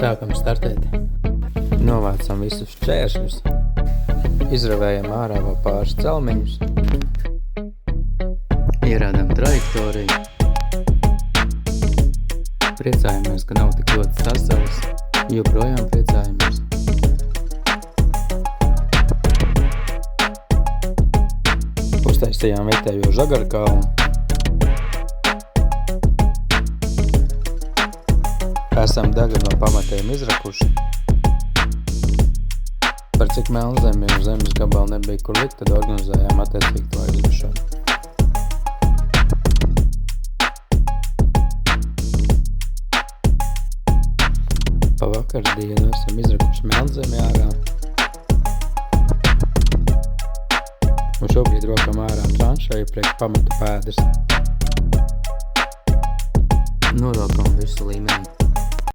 Sākam startēt. Novācam visus šķēršļus. Izravējam ārā vēl pāris celmiņus. Ierādām trajektoriju. Priecājamies, ka nav tik ļoti sasalis. Joprojām priecājamies. Uztaisījām vietējo žagarkalnu. Esam daļu no pamatiem izrakuši. Par cik Melnzemi un zemes gabalu nebija kur likt, tad organizējām attiecīgi to izrašanu. Pa vakardienu esam izrakuši Melnzemi ārā. Un šobrīd rokam ārā tranšēju priekš pamatu pēdas. Norokam visu līmeni.